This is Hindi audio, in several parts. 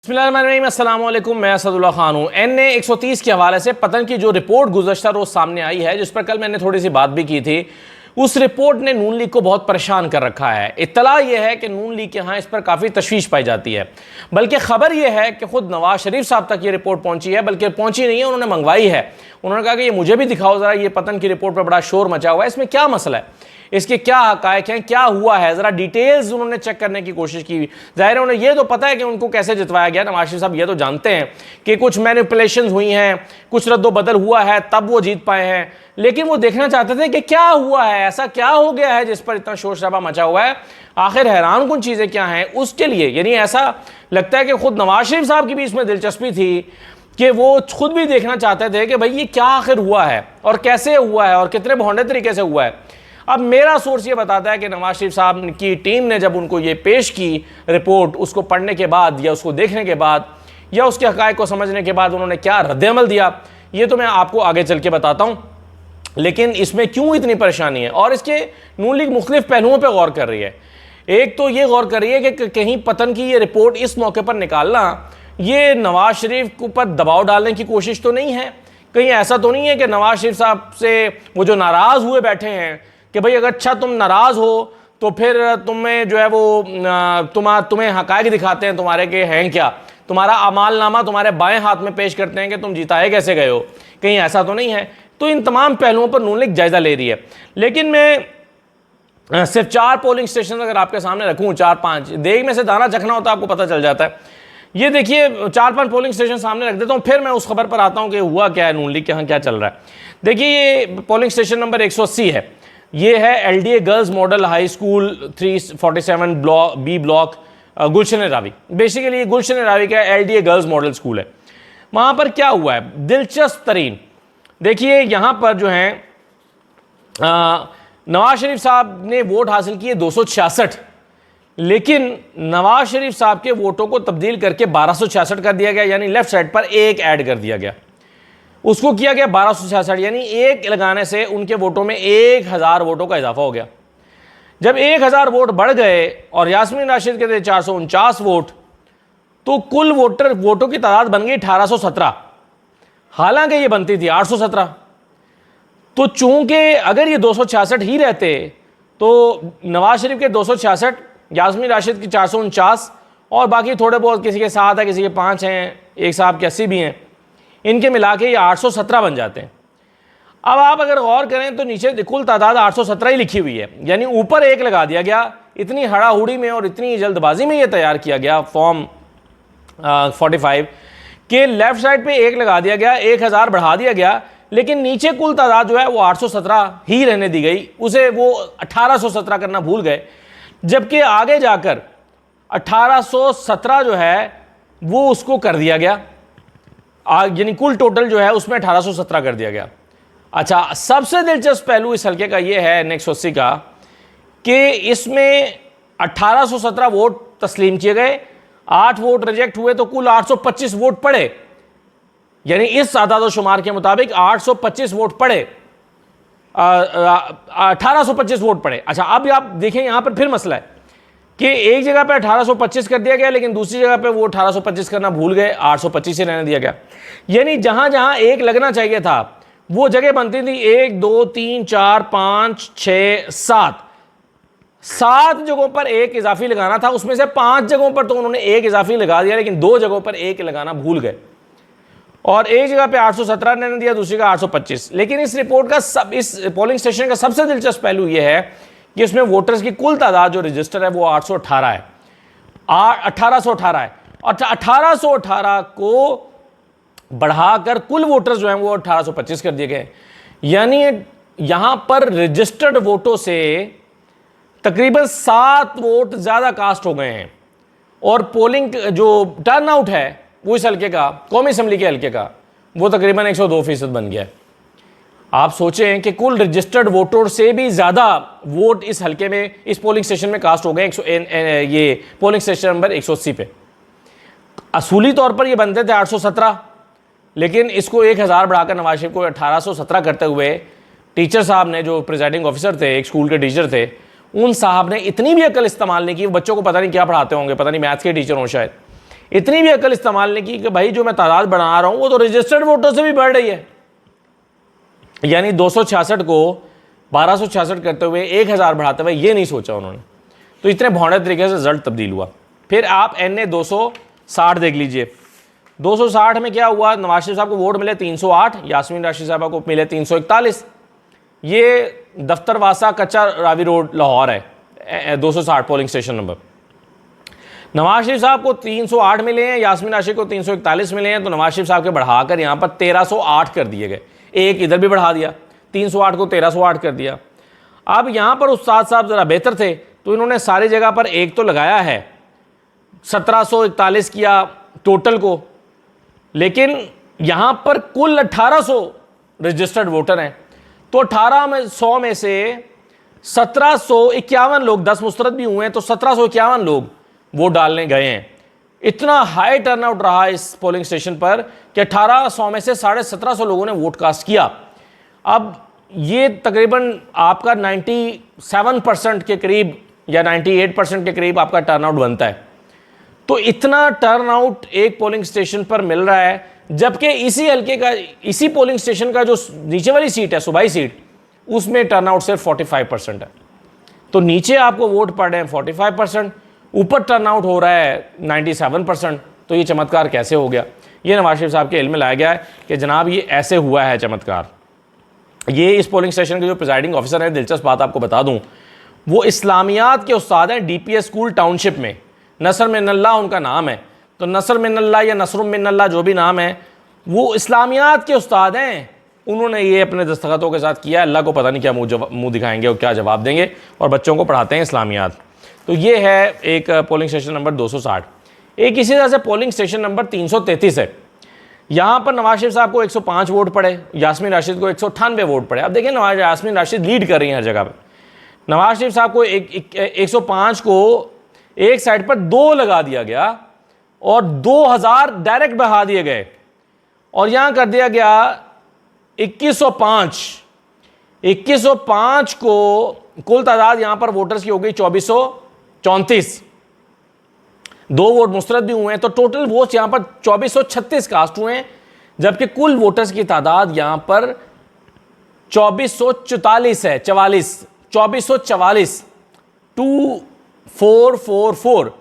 बिस्मिल्लाहिर्रहमानिर्रहीम, अस्सलाम वालेकुम। मैं असदुल्ला खान हूँ। NA 130 के हवाले से पतन की जो रिपोर्ट गुज़श्ता रोज़ सामने आई है, जिस पर कल मैंने थोड़ी सी बात भी की थी, उस रिपोर्ट ने नून लीग को बहुत परेशान कर रखा है। इत्तला यह है कि नून लीग के यहाँ इस पर काफ़ी तशवीश पाई जाती है। बल्कि ख़बर यह है कि खुद नवाज शरीफ साहब तक ये रिपोर्ट पहुँची है, बल्कि पहुँची नहीं है, उन्होंने मंगवाई है। उन्होंने कहा कि ये मुझे भी दिखाओ ज़रा, ये पतन की रिपोर्ट पर बड़ा शोर मचा हुआ है, इसमें क्या मसला है, इसके क्या हक़ाइक़ हैं, क्या हुआ है, ज़रा डिटेल्स उन्होंने चेक करने की कोशिश की। ज़ाहिर है उन्हें ये तो पता है कि उनको कैसे जितवाया गया। नवाज शरीफ साहब ये तो जानते हैं कि कुछ मैनिपुलेशंस हुई हैं, कुछ रद्दोबदल हुआ है, तब वो जीत पाए हैं। लेकिन वो देखना चाहते थे कि क्या हुआ है, ऐसा क्या हो गया है जिस पर इतना शोर शराबा मचा हुआ है, आखिर हैरान कुन चीज़ें क्या हैं। उसके लिए यानी ऐसा लगता है कि खुद नवाज शरीफ साहब की भी इसमें दिलचस्पी थी कि वो खुद भी देखना चाहते थे कि भाई ये क्या आखिर हुआ है और कैसे हुआ है और कितने भौंडे तरीके से हुआ है। अब मेरा सोर्स ये बताता है कि नवाज शरीफ साहब की टीम ने जब उनको ये पेश की रिपोर्ट, उसको पढ़ने के बाद या उसको देखने के बाद या उसके हक़ाइक़ को समझने के बाद उन्होंने क्या रद्द-ए-अमल दिया, ये तो मैं आपको आगे चल के बताता हूँ। लेकिन इसमें क्यों इतनी परेशानी है और इसके नून लीग मुख्तलिफ पहलुओं पर गौर कर रही है। एक तो ये गौर कर रही है कि कहीं पतन की ये रिपोर्ट इस मौके पर निकालना ये नवाज शरीफ के ऊपर दबाव डालने की कोशिश तो नहीं है। कहीं ऐसा तो नहीं है कि नवाज शरीफ साहब से वो जो नाराज़ हुए बैठे हैं कि भाई अगर अच्छा तुम नाराज़ हो तो फिर तुम्हें जो है वो तुम्हें हक़ाइक़ दिखाते हैं तुम्हारे के हैं क्या, तुम्हारा अमालनामा तुम्हारे बाएं हाथ में पेश करते हैं कि तुम जिताए कैसे गए हो। कहीं ऐसा तो नहीं है। तो इन तमाम पहलुओं पर नून लीग जायज़ा ले रही है। लेकिन मैं सिर्फ 4 पोलिंग स्टेशन अगर आपके सामने रखूँ, 4-5, देख में से दाना चखना होता है, आपको पता चल जाता है। ये देखिए 4-5 पोलिंग स्टेशन सामने रख देता हूँ, फिर मैं उस खबर पर आता हूँ कि हुआ क्या है, नून लीग के यहाँ क्या चल रहा है। देखिए ये पोलिंग स्टेशन नंबर 180 है। ये है LDA girls model high school 347 B block, Gulshan Ravi. Basically Gulshan Ravi का LDA गर्ल्स मॉडल स्कूल है। वहाँ पर क्या हुआ है दिलचस्प तरीन, देखिए यहाँ पर जो है नवाज शरीफ साहब ने वोट हासिल किए 266, लेकिन नवाज शरीफ साहब के वोटों को तब्दील करके 1266 कर दिया गया, यानी लेफ्ट साइड पर एक ऐड कर दिया गया, उसको किया गया 1266, यानी एक लगाने से उनके वोटों में 1000 वोटों का इजाफा हो गया। जब 1000 वोट बढ़ गए और यास्मीन राशिद के थे 449 वोट, तो कुल वोटों की तादाद बन गई 1817, हालांकि ये बनती थी 817। तो चूंकि अगर ये 266 ही रहते तो नवाज शरीफ के 266, यास्मीन राशिद की 449 और बाकी थोड़े बहुत किसी के 7 है, किसी के 5 हैं, एक साहब के 80 भी हैं, इनके मिला के ये 817 बन जाते हैं। अब आप अगर गौर करें तो नीचे कुल तादाद 817 ही लिखी हुई है, यानी ऊपर एक लगा दिया गया। इतनी हड़ाहुड़ी में और इतनी जल्दबाजी में ये तैयार किया गया फॉर्म 45 के लेफ्ट साइड पे एक लगा दिया गया, 1000 बढ़ा दिया गया, लेकिन नीचे कुल तादाद जो है वो 817 ही रहने दी गई, उसे वो 1817 करना भूल गए। जबकि आगे जाकर 1817 जो है वो उसको कर दिया गया, यानी कुल टोटल जो है उसमें 1817 कर दिया गया। अच्छा, सबसे दिलचस्प पहलू इस हल्के का ये है NA 180 का कि इसमें 1817 वोट तस्लीम किए गए, 8 वोट रिजेक्ट हुए, तो कुल 825 वोट पड़े, यानी इस आदाद शुमार के मुताबिक 825 वोट पड़े, 1825 वोट पड़े। अच्छा, अब आप देखें यहां पर फिर मसला है कि एक जगह पे 1825 कर दिया गया, लेकिन दूसरी जगह पे वो 1825 करना भूल गए, 825 ही रहने दिया गया। यानी जहां जहां एक लगना चाहिए था वो जगह बनती थी 1 2 3 4 5 6 7 जगहों पर एक इजाफी लगाना था, उसमें से 5 जगहों पर तो उन्होंने एक इजाफी लगा दिया, लेकिन 2 जगहों पर एक लगाना भूल गए और एक जगह पे 817 रहने दिया, दूसरी का 825। लेकिन इस रिपोर्ट का इस पोलिंग स्टेशन का सबसे दिलचस्प पहलू यह है कि इसमें वोटर्स की कुल तादाद जो रजिस्टर है वो 818 है, 1818 है, और 1818 को बढ़ाकर कुल वोटर्स जो हैं वो 1825 कर दिए गए। यानी यहां पर रजिस्टर्ड वोटों से तकरीबन 7 वोट ज्यादा कास्ट हो गए हैं और पोलिंग जो टर्नआउट है वो इस हल्के का, कौमी असम्बली के हल्के का, वो तकरीबन 102% बन गया है। आप सोचें कि कुल रजिस्टर्ड वोटर से भी ज़्यादा वोट इस हल्के में, इस पोलिंग स्टेशन में कास्ट हो गए। ये पोलिंग स्टेशन नंबर 180 पे असूली तौर पर ये बनते थे 817, लेकिन इसको 1000 बढ़ाकर नवाज शरीफ को 1817 करते हुए टीचर साहब ने, जो प्रिजाइडिंग ऑफिसर थे, एक स्कूल के टीचर थे, उन साहब ने इतनी भी अकल इस्तेमाल नहीं की। बच्चों को पता नहीं क्या पढ़ाते होंगे, पता नहीं मैथ्स के टीचर हों शायद, इतनी भी अकल इस्तेमाल नहीं की कि भाई जो मैं तादाद बढ़ा रहा हूं वो तो रजिस्टर्ड वोटर से भी बढ़ रही है, यानी 266 को 1266 करते हुए 1000 बढ़ाते हुए ये नहीं सोचा उन्होंने। तो इतने भौड़े तरीके से रिजल्ट तब्दील हुआ। फिर आप NA 260 देख लीजिए। 260 में क्या हुआ, नवाज शरीफ साहब को वोट मिले 308, यास्मीन राशिद साहबा को मिले 341। ये दफ्तर वासा कच्चा रावी रोड लाहौर है, 260 polling station number. Nawaz Sharif साहब को 308 मिले हैं, यास्मीन राशिद को 341 मिले हैं। तो नवाज शरीफ साहब के बढ़ाकर यहाँ पर 1308 कर दिए गए, एक इधर भी बढ़ा दिया, 308 को 1308 कर दिया। अब यहाँ पर उस्ताद साहब ज़रा बेहतर थे तो इन्होंने सारी जगह पर एक तो लगाया है, 1741 किया टोटल को, लेकिन यहाँ पर कुल 1800 रजिस्टर्ड वोटर हैं। तो 1800 में से 1751 लोग, 10 मुस्तरद भी हुए हैं, तो 1751 लोग वोट डालने गए हैं। इतना हाई टर्नआउट रहा इस पोलिंग स्टेशन पर कि 1800 में से 1750 लोगों ने वोट कास्ट किया। अब ये तकरीबन आपका 97% के करीब या 98% के करीब आपका टर्नआउट बनता है। तो इतना टर्नआउट एक पोलिंग स्टेशन पर मिल रहा है, जबकि इसी हल्के का, इसी पोलिंग स्टेशन का जो नीचे वाली सीट है, सूबाई सीट, उसमें टर्नआउट सिर्फ 45% है। तो नीचे आपको वोट पड़ रहे हैं 45%, ऊपर टर्नआउट हो रहा है 97%। तो ये चमत्कार कैसे हो गया? ये नवाज शरीफ साहब के इल्म में लाया गया है कि जनाब ये ऐसे हुआ है चमत्कार। ये इस पोलिंग स्टेशन के जो प्रिजाइडिंग ऑफिसर है, दिलचस्प बात आपको बता दूं, वो इस्लामियात के उस्ताद हैं DPS स्कूल टाउनशिप में। नसर मिनल्लाह उनका नाम है। तो नसर मिनल्लाह या नसरुम मिनल्लाह जो भी नाम है, वो इस्लामियात के उस्ताद हैं। उन्होंने ये अपने दस्तखतों के साथ किया। अल्लाह को पता नहीं क्या मुँह दिखाएंगे और क्या जवाब देंगे, और बच्चों को पढ़ाते हैं इस्लामियात। तो ये है एक पोलिंग स्टेशन नंबर 260। एक इसी तरह से पोलिंग स्टेशन नंबर 333 है। यहाँ पर नवाज शरीफ साहब को 105 वोट पड़े, यास्मीन राशिद को 198 वोट पड़े। अब देखिए यास्मीन राशिद लीड कर रही हैं हर जगह पर। नवाज शरीफ साहब को 105 को एक साइड पर 2 लगा दिया गया और 2000 डायरेक्ट बढ़ा दिए गए, और यहां कर दिया गया 2105 को कुल तादाद यहां पर वोटर्स की हो गई 2434। 2 वोट मुस्तरद भी हुए हैं, तो टोटल वोट्स यहां पर 2436 कास्ट हुए हैं, जबकि कुल वोटर्स की तादाद यहां पर 2444 है, 2444 2444।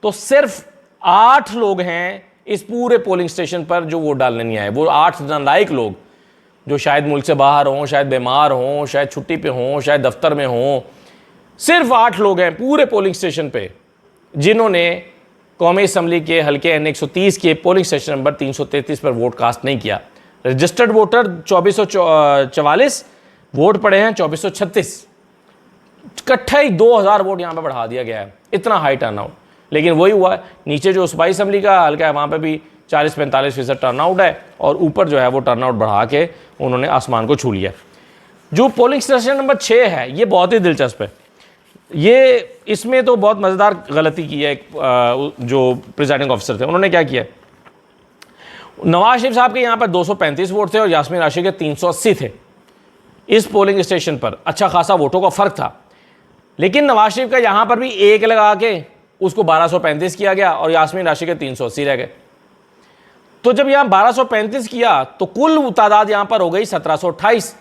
तो सिर्फ 8 लोग हैं इस पूरे पोलिंग स्टेशन पर जो वोट डालने नहीं आए। वो 8 नालायक लोग जो शायद मुल्क से बाहर हों, शायद बीमार हों, शायद छुट्टी पे हों, शायद दफ्तर में हों, सिर्फ 8 लोग हैं पूरे पोलिंग स्टेशन पे जिन्होंने कौमी असम्बली के हल्के NA 130 के पोलिंग स्टेशन नंबर 333 पर वोट कास्ट नहीं किया। रजिस्टर्ड वोटर 2444, वोट पड़े हैं 2436। इकट्ठा ही 2000 वोट यहाँ पे बढ़ा दिया गया है। इतना हाई टर्नआउट। लेकिन वही हुआ है, नीचे जो सूबाई असम्बली का हल्का है वहाँ पे भी 40-45% टर्नआउट है, और ऊपर जो है वो टर्नआउट बढ़ा के उन्होंने आसमान को छू लिया। जो पोलिंग स्टेशन नंबर 6 है, ये बहुत ही दिलचस्प है। ये इसमें तो बहुत मज़ेदार गलती की है जो प्रिजाइडिंग ऑफिसर थे। उन्होंने क्या किया, नवाज शरीफ साहब के यहाँ पर 235 वोट थे और यास्मीन राशिद के 380 थे। इस पोलिंग स्टेशन पर अच्छा खासा वोटों का फ़र्क था, लेकिन नवाज शरीफ का यहाँ पर भी 1 लगा के उसको 1235 किया गया और यास्मीन राशिद के 380 रह गए। तो जब यहाँ 1235 किया तो कुल तादाद यहाँ पर हो गई 1728।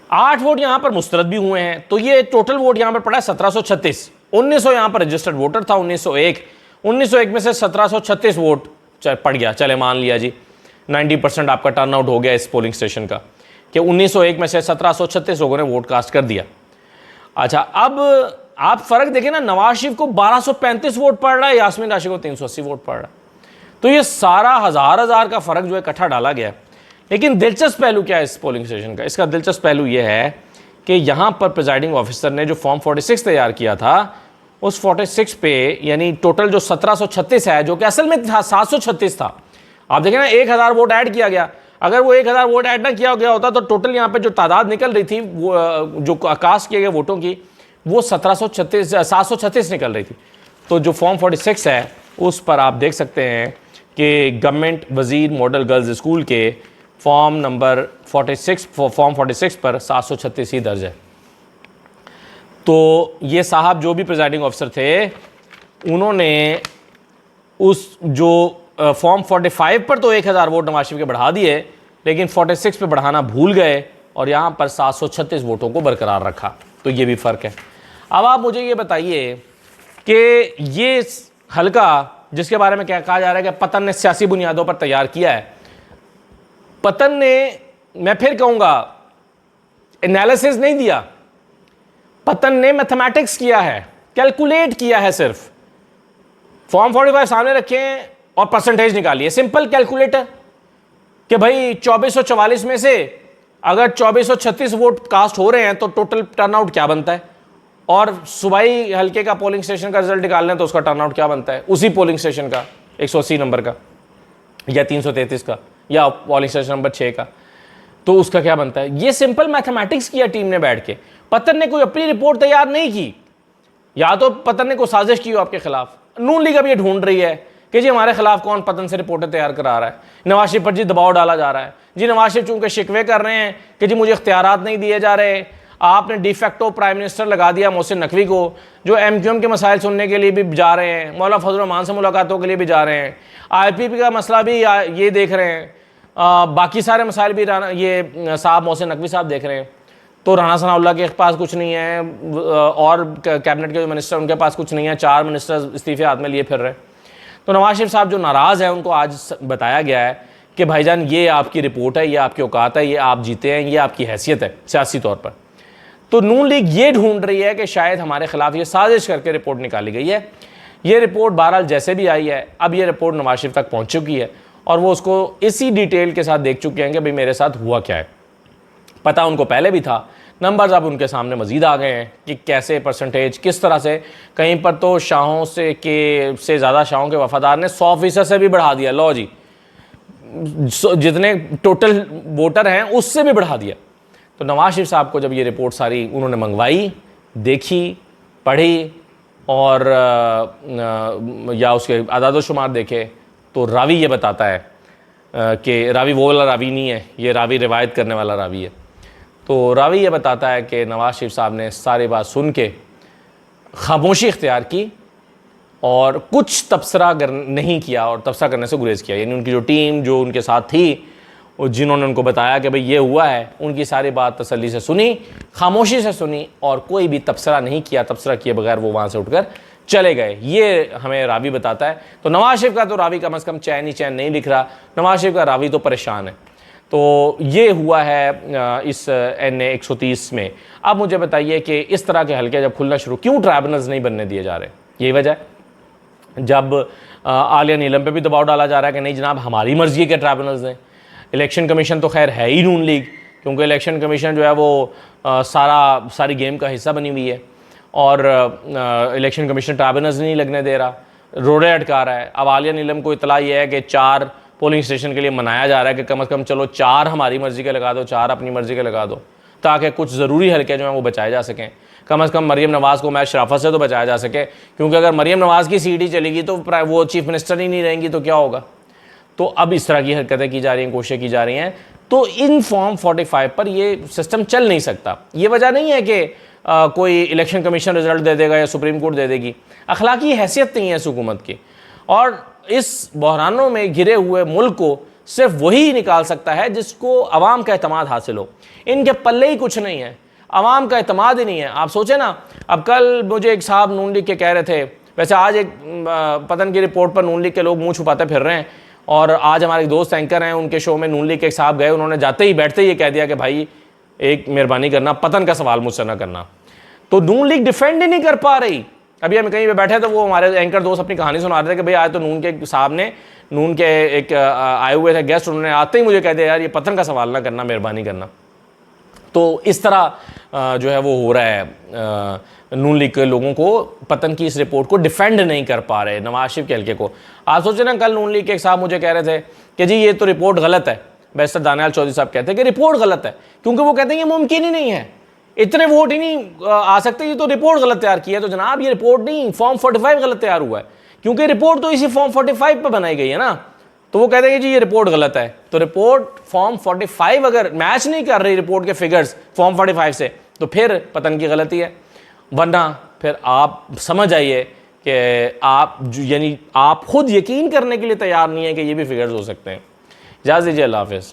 8 वोट यहाँ पर मुस्तरद भी हुए हैं, तो ये टोटल वोट यहाँ पर पड़ा है 1736। 1900 यहाँ पर रजिस्टर्ड वोटर था, 1901 में से 1736 वोट पड़ गया। चले मान लिया जी 90% आपका टर्नआउट हो गया इस पोलिंग स्टेशन का, कि 1901 में से 1736 लोगों ने वोट कास्ट कर दिया। अच्छा, अब आप फ़र्क देखें ना, नवाज शरीफ को 1235 वोट पड़ रहा है, यास्मीन राशिद को 380 वोट पड़ रहा है। तो ये सारा हज़ार का फ़र्क जो है इकट्ठा डाला गया है। लेकिन दिलचस्प पहलू क्या है इस पोलिंग स्टेशन का? इसका दिलचस्प पहलू ये है कि यहाँ पर प्रिजाइडिंग ऑफिसर ने जो फॉर्म 46 तैयार किया था, उस 46 पे यानी टोटल जो 1736 है, जो कि असल में था 736 था। आप देखें ना, 1000 वोट ऐड किया गया। अगर वो 1000 वोट ऐड ना किया गया होता तो टोटल यहाँ पे जो तादाद निकल रही थी, वो जो कास्ट किए गए वोटों की, वो 736 निकल रही थी। तो जो फॉर्म 46 है उस पर आप देख सकते हैं कि गवर्नमेंट वजीर मॉडल गर्ल्स स्कूल के फॉर्म नंबर 46 फॉर्म 46 पर 736 ही दर्ज है। तो ये साहब जो भी प्रिजाइडिंग ऑफिसर थे, उन्होंने उस जो फॉर्म 45 पर तो 1000 वोट नवाज शरीफ के बढ़ा दिए, लेकिन 46 पे बढ़ाना भूल गए और यहाँ पर 736 वोटों को बरकरार रखा। तो ये भी फ़र्क है। अब आप मुझे ये बताइए कि ये हल्का जिसके बारे में क्या कहा जा रहा है कि पतन ने सियासी बुनियादों पर तैयार किया है, पतन ने, मैं फिर कहूँगा, एनालिसिस नहीं दिया, पतन ने मैथमेटिक्स किया है, कैलकुलेट किया है। सिर्फ फॉर्म 45 सामने रखें और परसेंटेज निकालिए, सिंपल कैलकुलेटर, कि भाई 2444 में से अगर 2436 वोट कास्ट हो रहे हैं तो टोटल टर्नआउट क्या बनता है, और सूबाई हल्के का पोलिंग स्टेशन का रिजल्ट निकालना है तो उसका टर्नआउट क्या बनता है, उसी पोलिंग स्टेशन का 180 नंबर का या 333 का या पोलिंग स्टेशन नंबर 6 का, तो उसका क्या बनता है। ये सिंपल मैथमेटिक्स किया टीम ने बैठ के। पतन ने कोई अपनी रिपोर्ट तैयार नहीं की, या तो पतन ने कोई साजिश की हो आपके खिलाफ। नून लीग अब ये ढूंढ रही है कि जी हमारे खिलाफ कौन पतन से रिपोर्टें तैयार करा रहा है, नवाज शरीफ पर जी दबाव डाला जा रहा है, जी नवाज शरीफ चूंकि शिकवे कर रहे हैं कि जी मुझे इख्तियारात नहीं दिए जा रहे, आपने डिफेक्टो प्राइम मिनिस्टर लगा दिया मोहसिन नकवी को, जो एमक्यूएम के मसाइल सुनने के लिए भी जा रहे हैं, मौलाना फजल रहमान से मुलाकातों के लिए भी जा रहे हैं, IPP का मसला भी ये देख रहे हैं, बाकी सारे मसाइल भी ये साहब मोहसिन नकवी साहब देख रहे हैं। तो राना सनाउल्लाह के पास कुछ नहीं है, और कैबिनेट के जो मिनिस्टर उनके पास कुछ नहीं है, 4 मिनिस्टर इस्तीफे हाथ में लिए फिर रहे। तो नवाज शरीफ साहब जो नाराज़ हैं उनको आज बताया गया है कि भाईजान ये आपकी रिपोर्ट है, ये आपकी औकात है, ये आप जीते हैं, ये आपकी हैसियत है सियासी तौर पर। तो नून लीग ये ढूंढ रही है कि शायद हमारे खिलाफ ये साजिश करके रिपोर्ट निकाली गई है। ये रिपोर्ट बहरहाल जैसे भी आई है, अब ये रिपोर्ट नवाज शरीफ तक पहुँच चुकी है और वो उसको इसी डिटेल के साथ देख चुके हैं कि भाई मेरे साथ हुआ क्या है। पता उनको पहले भी था, नंबर्स अब उनके सामने मज़ीद आ गए हैं कि कैसे परसेंटेज, किस तरह से, कहीं पर तो शाहों से ज़्यादा शाहों के वफादार ने 100% से भी बढ़ा दिया। लो जी, जितने टोटल वोटर हैं उससे भी बढ़ा दिया। तो नवाज शरीफ साहब को जब ये रिपोर्ट सारी उन्होंने मंगवाई, देखी, पढ़ी और या उसके आदाद शुमार देखे, तो रावी ये बताता है कि रावी वो वाला रावी नहीं है, ये रावी रिवायत करने वाला रावी है। तो रावी ये बताता है कि नवाज शरीफ साहब ने सारी बात सुन के खामोशी इख्तियार की और कुछ तबसरा नहीं किया और तबसरा करने से गुरेज किया। यानी उनकी जो टीम जो उनके साथ थी और जिन्होंने उनको बताया कि भाई ये हुआ है, उनकी सारी बात तसल्ली से सुनी, खामोशी से सुनी और कोई भी तबसरा नहीं किया। तबसरा किए बगैर वो वहाँ से उठकर चले गए। ये हमें रावी बताता है। तो नवाज शरीफ का तो रावी कम अज़ कम चैन ही चैन नहीं लिख रहा, नवाज शरीफ का रावी तो परेशान है। तो ये हुआ है इस NA 130 में। अब मुझे बताइए कि इस तरह के हल्के जब खुलना शुरू, क्यों ट्राइब्यूनल्स नहीं बनने दिए जा रहे? यही वजह है। जब आलिया नीलम पे भी दबाव डाला जा रहा है कि नहीं जनाब हमारी मर्जी के ट्राइब्यूनल्स हैं। इलेक्शन कमीशन तो खैर है ही नून लीग, क्योंकि इलेक्शन कमीशन जो है वो सारी गेम का हिस्सा बनी हुई है और इलेक्शन कमीशन ट्राइब्यूनल्स नहीं लगने दे रहा, रोड़े अटका रहा है। अब आलिया नीलम को इतला ये है कि 4 पोलिंग स्टेशन के लिए मनाया जा रहा है कि कम से कम चलो 4 हमारी मर्ज़ी के लगा दो, 4 अपनी मर्ज़ी के लगा दो, ताकि कुछ ज़रूरी हल्के जो हैं वो बचाए जा सकें। कम से कम मरीम नवाज़ को मैच शराफत से तो बचाया जा सके, क्योंकि अगर मरीम नवाज़ की सीट ही चलेगी तो वो चीफ मिनिस्टर ही नहीं रहेंगी तो क्या होगा। तो अब इस तरह की हरकतें की जा रही हैं, कोशिशें की जा रही हैं। तो इन फॉर्म 45 पर ये सिस्टम चल नहीं सकता। ये वजह नहीं है कि कोई इलेक्शन कमीशन रिजल्ट दे देगा या सुप्रीम कोर्ट दे देगी, अखलाकी हैसियत नहीं है इस हुकूमत की। और इस बहरानों में घिरे हुए मुल्क को सिर्फ वही निकाल सकता है जिसको अवाम का एतमाद हासिल हो। इनके पल्ले ही कुछ नहीं है, अवाम का एतमाद ही नहीं है। आप सोचें ना, अब कल मुझे एक साहब नून लीग के कह रहे थे, वैसे आज एक पतन की रिपोर्ट पर नून लीग के लोग मुंह छुपाते फिर रहे हैं, और आज हमारे एक दोस्त एंकर हैं, उनके शो में नून लीग के एक साहब गए, उन्होंने जाते ही बैठते ही ये कह दिया कि भाई एक मेहरबानी करना, पतन का सवाल मुझसे ना करना। तो नून लीग डिफेंड ही नहीं कर पा रही। अभी हम कहीं पे बैठे तो वो हमारे एंकर दोस्त अपनी कहानी सुना रहे थे कि भाई आज तो नून के साहब ने, नून के एक आए हुए थे गेस्ट, उन्होंने आते ही मुझे कह दिया यार ये पतन का सवाल ना करना, मेहरबानी करना। तो इस तरह जो है वो हो रहा है। नून लीग के लोगों को पतन की इस रिपोर्ट को डिफेंड नहीं कर पा रहे, नवाज शरीफ के हल्के को। आप सोचे ना, कल नून लीग के एक साहब मुझे कह रहे थे कि जी ये तो रिपोर्ट गलत है। बैरिस्टर दानियाल चौधरी साहब कहते हैं कि रिपोर्ट गलत है, क्योंकि वो कहते हैं ये मुमकिन ही नहीं है, इतने वोट ही नहीं आ सकते, ये तो रिपोर्ट गलत तैयार की है। तो जनाब ये रिपोर्ट नहीं, फॉर्म 45 गलत तैयार हुआ है, क्योंकि रिपोर्ट तो इसी फॉर्म 45 पर बनाई गई है ना। तो वो कहते हैं कि जी ये रिपोर्ट गलत है। तो रिपोर्ट फॉर्म 45 अगर मैच नहीं कर रही रिपोर्ट के फिगर्स फॉर्म 45 से, तो फिर पतन की गलती है। वरना फिर आप समझ आइए कि यानी आप खुद यकीन करने के लिए तैयार नहीं है कि ये भी फिगर्स हो सकते हैं। इजाज़त दीजिए, अल्लाह हाफ़िज़।